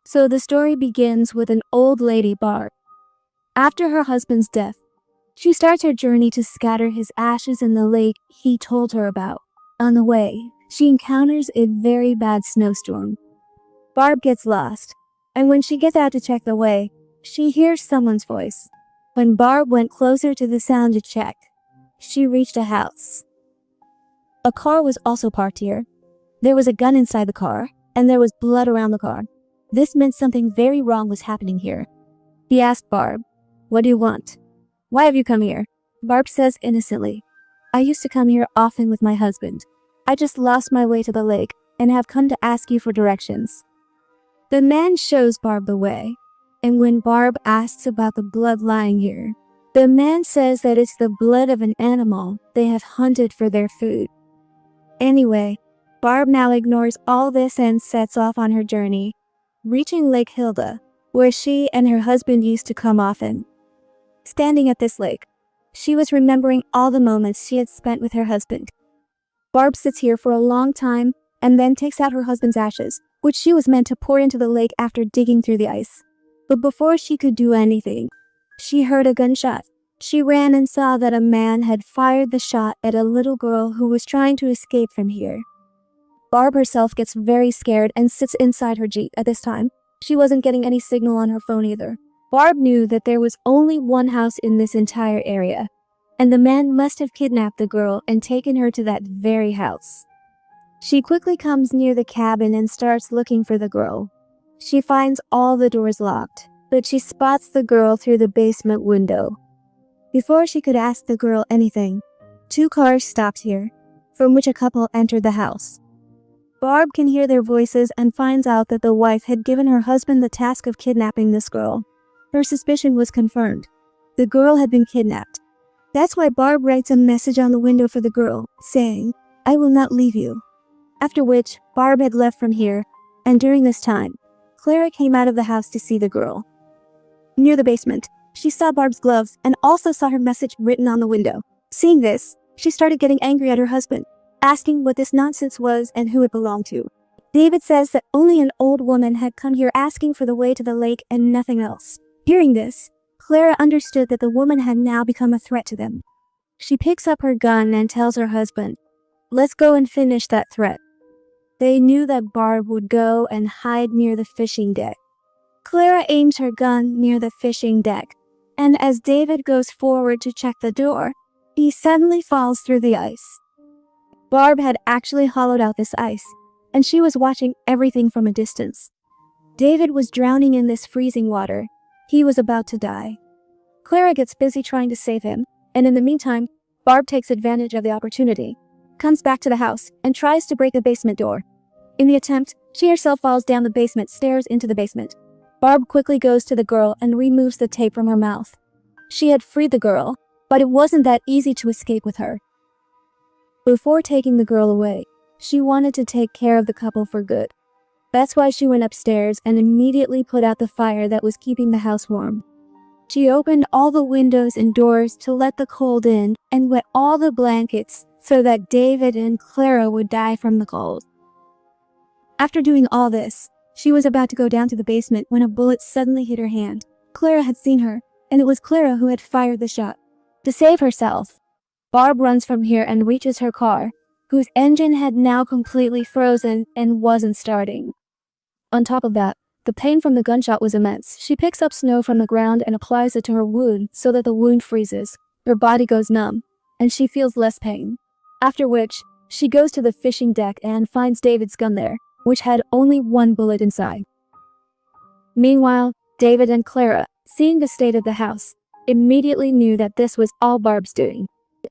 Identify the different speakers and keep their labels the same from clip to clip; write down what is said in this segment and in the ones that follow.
Speaker 1: So the story begins with an old lady, Barb. After her husband's death, she starts her journey to scatter his ashes in the lake he told her about. On the way, she encounters a very bad snowstorm. Barb gets lost, and when she gets out to check the way, she hears someone's voice. When Barb went closer to the sound to check, she reached a house. A car was also parked here. There was a gun inside the car, and there was blood around the car. This meant something very wrong was happening here. He asked Barb, "What do you want? Why have you come here?" Barb says innocently, "I used to come here often with my husband. I just lost my way to the lake and have come to ask you for directions." The man shows Barb the way, and when Barb asks about the blood lying here, the man says that it's the blood of an animal they have hunted for their food. Anyway, Barb now ignores all this and sets off on her journey, reaching Lake Hilda, where she and her husband used to come often. Standing at this lake, she was remembering all the moments she had spent with her husband. Barb sits here for a long time and then takes out her husband's ashes, which she was meant to pour into the lake after digging through the ice. But before she could do anything, she heard a gunshot. She ran and saw that a man had fired the shot at a little girl who was trying to escape from here. Barb herself gets very scared and sits inside her Jeep at this time. She wasn't getting any signal on her phone either. Barb knew that there was only one house in this entire area, and the man must have kidnapped the girl and taken her to that very house. She quickly comes near the cabin and starts looking for the girl. She finds all the doors locked, but she spots the girl through the basement window. Before she could ask the girl anything, 2 cars stopped here, from which a couple entered the house. Barb can hear their voices and finds out that the wife had given her husband the task of kidnapping this girl. Her suspicion was confirmed. The girl had been kidnapped. That's why Barb writes a message on the window for the girl, saying, "I will not leave you." After which, Barb had left from here, and during this time, Clara came out of the house to see the girl. Near the basement, she saw Barb's gloves and also saw her message written on the window. Seeing this, she started getting angry at her husband, asking what this nonsense was and who it belonged to. David says that only an old woman had come here asking for the way to the lake and nothing else. Hearing this, Clara understood that the woman had now become a threat to them. She picks up her gun and tells her husband, "Let's go and finish that threat." They knew that Barb would go and hide near the fishing deck. Clara aims her gun near the fishing deck, and as David goes forward to check the door, he suddenly falls through the ice. Barb had actually hollowed out this ice, and she was watching everything from a distance. David was drowning in this freezing water. He was about to die. Clara gets busy trying to save him, and in the meantime, Barb takes advantage of the opportunity, comes back to the house, and tries to break the basement door. In the attempt, she herself falls down the basement stairs into the basement. Barb quickly goes to the girl and removes the tape from her mouth. She had freed the girl, but it wasn't that easy to escape with her. Before taking the girl away, she wanted to take care of the couple for good. That's why she went upstairs and immediately put out the fire that was keeping the house warm. She opened all the windows and doors to let the cold in and wet all the blankets so that David and Clara would die from the cold. After doing all this, she was about to go down to the basement when a bullet suddenly hit her hand. Clara had seen her, and it was Clara who had fired the shot. To save herself, Barb runs from here and reaches her car, whose engine had now completely frozen and wasn't starting. On top of that, the pain from the gunshot was immense. She picks up snow from the ground and applies it to her wound so that the wound freezes. Her body goes numb, and she feels less pain. After which, she goes to the fishing deck and finds David's gun there, which had only 1 bullet inside. Meanwhile, David and Clara, seeing the state of the house, immediately knew that this was all Barb's doing.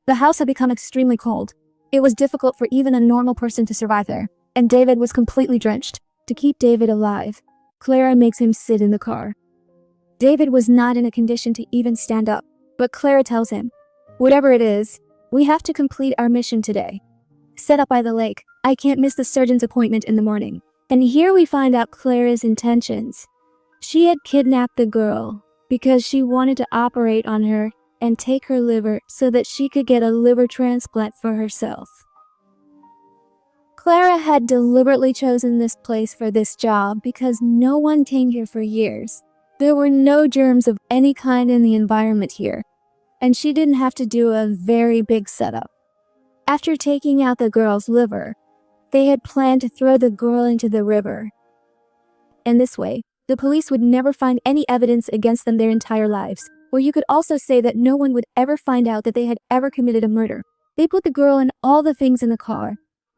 Speaker 1: The house had become extremely cold. It was difficult for even a normal person to survive there, and David was completely drenched. To keep David alive, Clara makes him sit in the car. David was not in a condition to even stand up, but Clara tells him, "Whatever it is, we have to complete our mission today. Set up by the lake, I can't miss the surgeon's appointment in the morning." And here we find out Clara's intentions. She had kidnapped the girl because she wanted to operate on her and take her liver so that she could get a liver transplant for herself. Clara had deliberately chosen this place for this job because no one came here for years. There were no germs of any kind in the environment here, and she didn't have to do a very big setup. After taking out the girl's liver, they had planned to throw the girl into the river. In this way, the police would never find any evidence against them their entire lives, or you could also say that no one would ever find out that they had ever committed a murder. They put the girl and all the things in the car,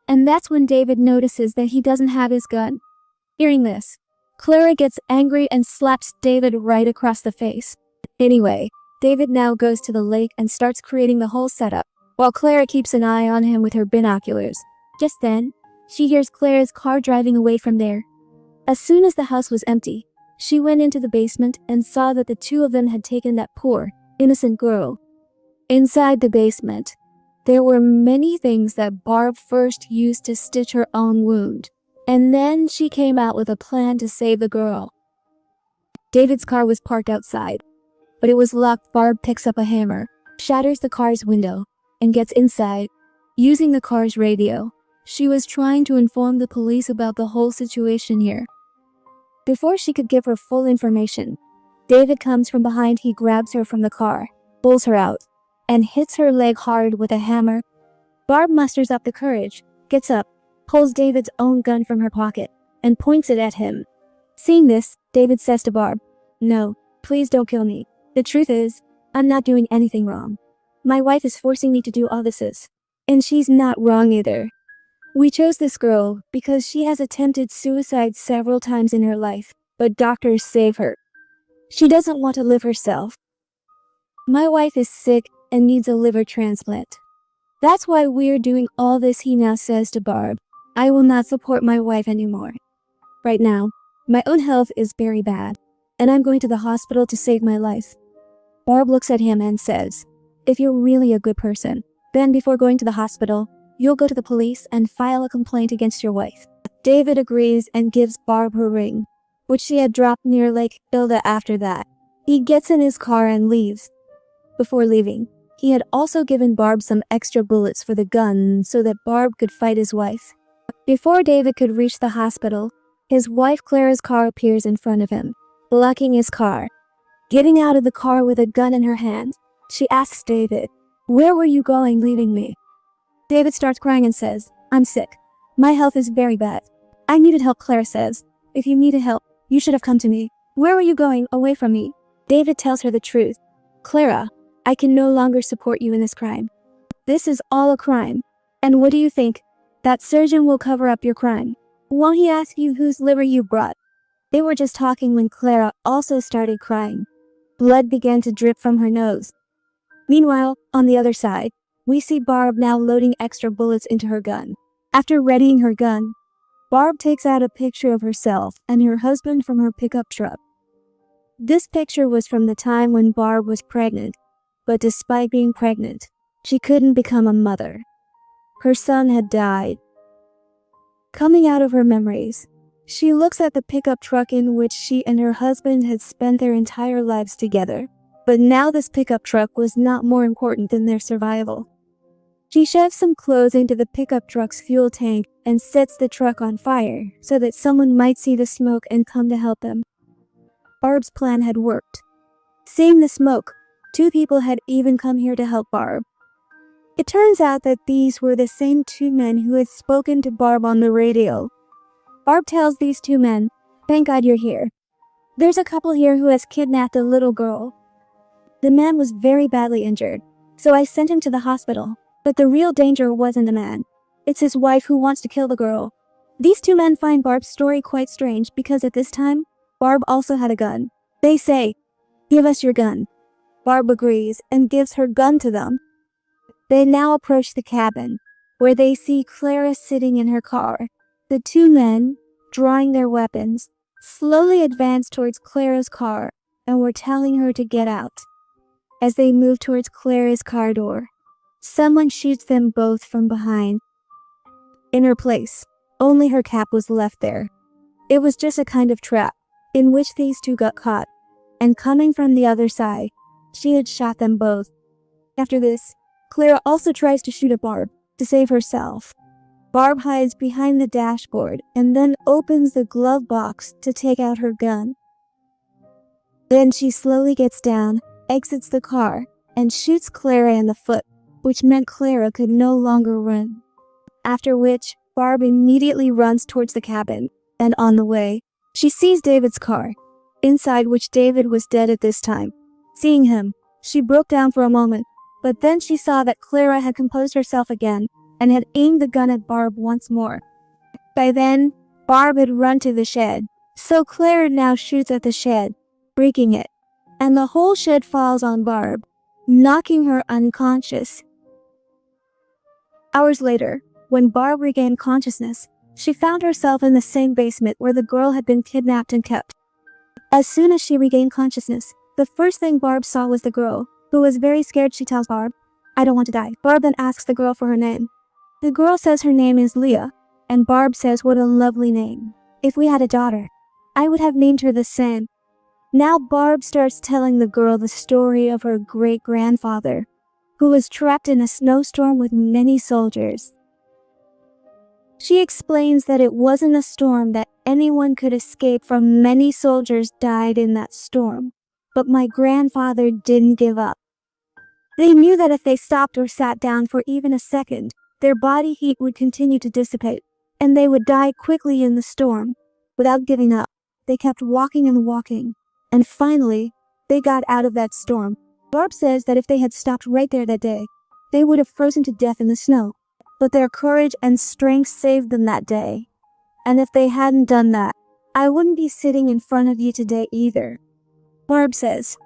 Speaker 1: and that's when David notices that he doesn't have his gun. Hearing this, Clara gets angry and slaps David right across the face. Anyway, David now goes to the lake and starts creating the whole setup, while Clara keeps an eye on him with her binoculars. Just then, she hears Clara's car driving away from there. As soon as the house was empty, she went into the basement and saw that the two of them had taken that poor, innocent girl. Inside the basement, there were many things that Barb first used to stitch her own wound, and then she came out with a plan to save the girl. David's car was parked outside, but it was locked. Barb picks up a hammer, shatters the car's window, and gets inside. Using the car's radio, she was trying to inform the police about the whole situation here. Before she could give her full information, David comes from behind. He grabs her from the car, pulls her out, and hits her leg hard with a hammer. Barb musters up the courage, gets up, pulls David's own gun from her pocket, and points it at him. Seeing this, David says to Barb, "No, please don't kill me. The truth is, I'm not doing anything wrong. My wife is forcing me to do all this, and she's not wrong either. We chose this girl because she has attempted suicide several times in her life, but doctors save her. She doesn't want to live herself. My wife is sick and needs a liver transplant. That's why we're doing all this." He now says to Barb, "I will not support my wife anymore. Right now, my own health is very bad, and I'm going to the hospital to save my life." Barb looks at him and says, "If you're really a good person, then before going to the hospital, you'll go to the police and file a complaint against your wife." David agrees and gives Barb her ring, which she had dropped near Lake Ilda. After that, he gets in his car and leaves. Before leaving, he had also given Barb some extra bullets for the gun so that Barb could fight his wife. Before David could reach the hospital, his wife Clara's car appears in front of him, blocking his car. Getting out of the car with a gun in her hand, she asks David, "Where were you going leaving me?" David starts crying and says, "I'm sick. My health is very bad. I needed help." Clara says, "If you needed help, you should have come to me. Where were you going away from me?" David tells her the truth. "Clara, I can no longer support you in this crime. This is all a crime. And what do you think? That surgeon will cover up your crime. Won't he ask you whose liver you brought?" They were just talking when Clara also started crying. Blood began to drip from her nose. Meanwhile, on the other side, we see Barb now loading extra bullets into her gun. After readying her gun, Barb takes out a picture of herself and her husband from her pickup truck. This picture was from the time when Barb was pregnant, but despite being pregnant, she couldn't become a mother. Her son had died. Coming out of her memories, she looks at the pickup truck in which she and her husband had spent their entire lives together. But now this pickup truck was not more important than their survival. She shoves some clothes into the pickup truck's fuel tank and sets the truck on fire so that someone might see the smoke and come to help them. Barb's plan had worked. Seeing the smoke, two people had even come here to help Barb. It turns out that these were the same two men who had spoken to Barb on the radio. Barb tells these two men, "Thank God you're here. There's a couple here who has kidnapped a little girl. The man was very badly injured, so I sent him to the hospital. But the real danger wasn't the man. It's his wife who wants to kill the girl." These two men find Barb's story quite strange because at this time, Barb also had a gun. They say, "Give us your gun." Barb agrees and gives her gun to them. They now approach the cabin, where they see Clara sitting in her car. The two men, drawing their weapons, slowly advance towards Clara's car and were telling her to get out. As they move towards Clara's car door, someone shoots them both from behind. In her place, only her cap was left there. It was just a kind of trap, in which these two got caught, and coming from the other side, she had shot them both. After this, Clara also tries to shoot at Barb, to save herself. Barb hides behind the dashboard and then opens the glove box to take out her gun. Then she slowly gets down, exits the car, and shoots Clara in the foot, which meant Clara could no longer run. After which, Barb immediately runs towards the cabin, and on the way, she sees David's car, inside which David was dead at this time. Seeing him, she broke down for a moment, but then she saw that Clara had composed herself again and had aimed the gun at Barb once more. By then, Barb had run to the shed, so Clara now shoots at the shed, breaking it, and the whole shed falls on Barb, knocking her unconscious. Hours later, when Barb regained consciousness, she found herself in the same basement where the girl had been kidnapped and kept. As soon as she regained consciousness, the first thing Barb saw was the girl, who was very scared. She tells Barb, "I don't want to die." Barb then asks the girl for her name. The girl says her name is Leah, and Barb says, "What a lovely name. If we had a daughter, I would have named her the same." Now Barb starts telling the girl the story of her great-grandfather, who was trapped in a snowstorm with many soldiers. She explains that it wasn't a storm that anyone could escape from. Many soldiers died in that storm, but my grandfather didn't give up. They knew that if they stopped or sat down for even a second, their body heat would continue to dissipate, and they would die quickly in the storm. Without giving up, they kept walking and walking, and finally, they got out of that storm. Barb says that if they had stopped right there that day, they would have frozen to death in the snow. But their courage and strength saved them that day. And if they hadn't done that, I wouldn't be sitting in front of you today either. Barb says,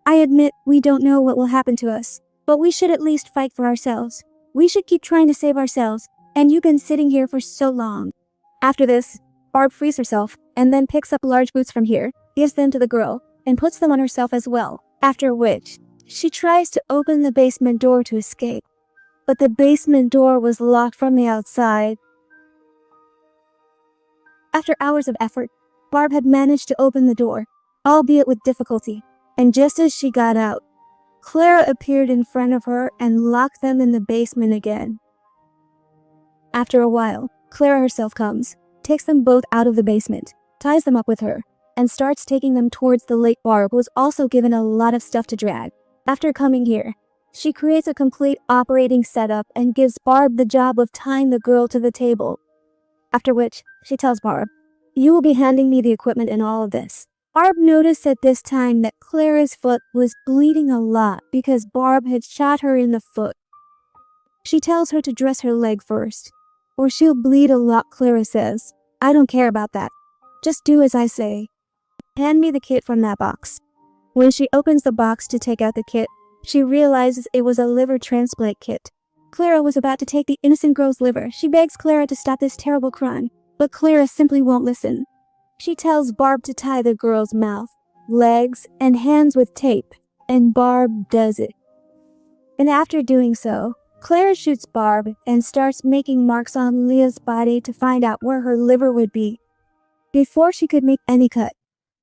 Speaker 1: "I admit we don't know what will happen to us, but we should at least fight for ourselves. We should keep trying to save ourselves, and you've been sitting here for so long." After this, Barb frees herself, and then picks up large boots from here, gives them to the girl, and puts them on herself as well. After which, she tries to open the basement door to escape, but the basement door was locked from the outside. After hours of effort, Barb had managed to open the door, albeit with difficulty, and just as she got out, Clara appeared in front of her and locked them in the basement again. After a while, Clara herself comes, takes them both out of the basement, ties them up with her, and starts taking them towards the lake. Barb was also given a lot of stuff to drag. After coming here, she creates a complete operating setup and gives Barb the job of tying the girl to the table. After which, she tells Barb, "You will be handing me the equipment and all of this." Barb noticed at this time that Clara's foot was bleeding a lot because Barb had shot her in the foot. She tells her to dress her leg first, or she'll bleed a lot. Clara says, "I don't care about that. Just do as I say. Hand me the kit from that box." When she opens the box to take out the kit, she realizes it was a liver transplant kit. Clara was about to take the innocent girl's liver. She begs Clara to stop this terrible crime, but Clara simply won't listen. She tells Barb to tie the girl's mouth, legs, and hands with tape, and Barb does it. And after doing so, Clara shoots Barb and starts making marks on Leah's body to find out where her liver would be. Before she could make any cut,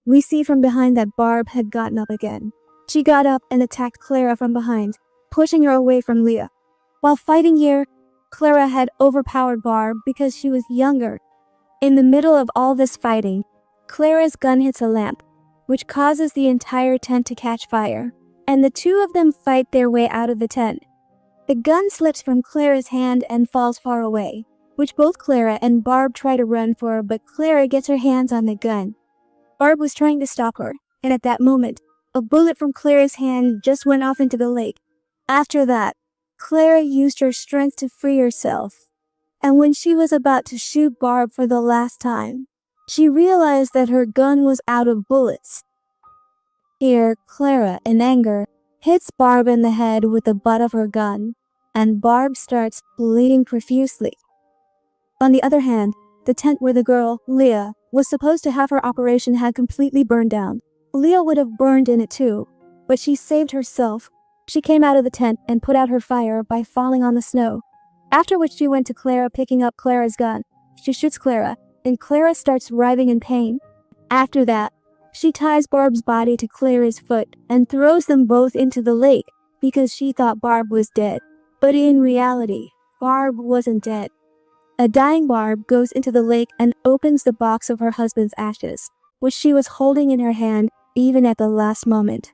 Speaker 1: we see from behind that Barb had gotten up again. She got up and attacked Clara from behind, pushing her away from Leah. While fighting here, Clara had overpowered Barb because she was younger. In the middle of all this fighting, Clara's gun hits a lamp, which causes the entire tent to catch fire, and the two of them fight their way out of the tent. The gun slips from Clara's hand and falls far away, which both Clara and Barb try to run for, but Clara gets her hands on the gun. Barb was trying to stop her, and at that moment, a bullet from Clara's hand just went off into the lake. After that, Clara used her strength to free herself, and when she was about to shoot Barb for the last time, she realized that her gun was out of bullets. Here, Clara, in anger, hits Barb in the head with the butt of her gun, and Barb starts bleeding profusely. On the other hand, the tent where the girl, Leah, was supposed to have her operation had completely burned down. Leah would have burned in it too, but she saved herself. She came out of the tent and put out her fire by falling on the snow. After which she went to Clara, picking up Clara's gun. She shoots Clara, and Clara starts writhing in pain. After that, she ties Barb's body to Clara's foot and throws them both into the lake because she thought Barb was dead. But in reality, Barb wasn't dead. A dying Barb goes into the lake and opens the box of her husband's ashes, which she was holding in her hand even at the last moment.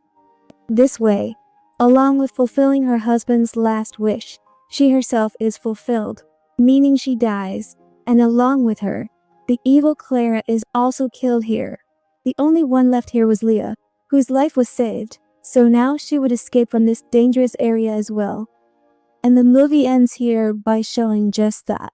Speaker 1: This way, along with fulfilling her husband's last wish, she herself is fulfilled, meaning she dies, and along with her, the evil Clara is also killed here. The only one left here was Leah, whose life was saved, so now she would escape from this dangerous area as well. And the movie ends here by showing just that.